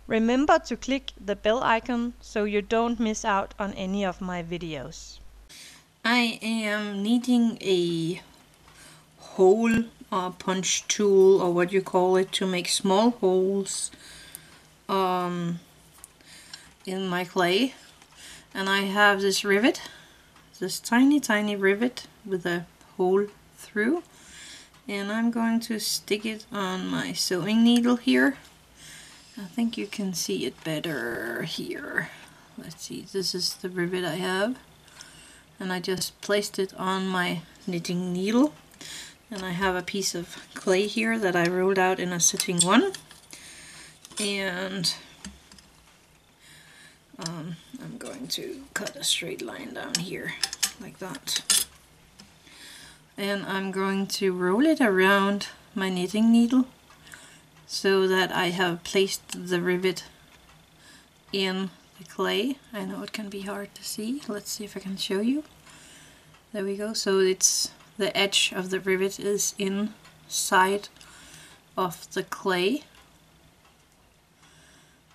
Remember to click the bell icon so you don't miss out on any of my videos. I am needing a hole punch tool, or what you call it, to make small holes in my clay. And I have this rivet, this tiny rivet with a hole through, and I'm going to stick it on my sewing needle here. I think you can see it better here. Let's see, this is the rivet I have, and I just placed it on my knitting needle. And I have a piece of clay here that I rolled out in a sitting one, and I'm going to cut a straight line down here like that, and I'm going to roll it around my knitting needle so that I have placed the rivet in the clay. I know it can be hard to see. Let's see if I can show you. There we go. So it's the edge of the rivet is inside of the clay,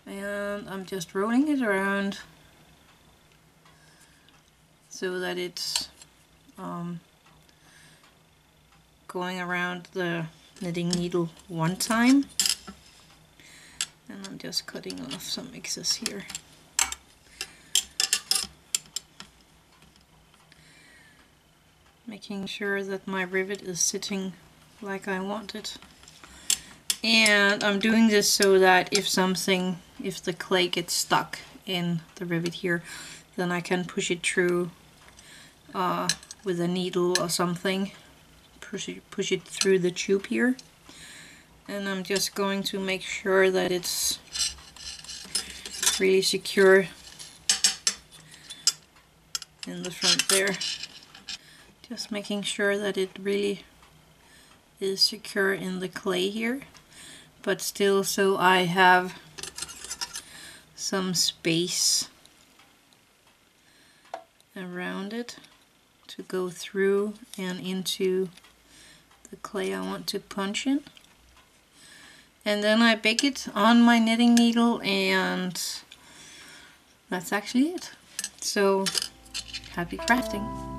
and I'm just rolling it around so that it's going around the knitting needle one time, and I'm just cutting off some excess here. Making sure that my rivet is sitting like I want it. And I'm doing this so that if the clay gets stuck in the rivet here, then I can push it through with a needle or something. Push it through the tube here. And I'm just going to make sure that it's really secure in the front there. Just making sure that it really is secure in the clay here, but still so I have some space around it to go through and into the clay I want to punch in. And then I bake it on my knitting needle, and that's actually it. So happy crafting!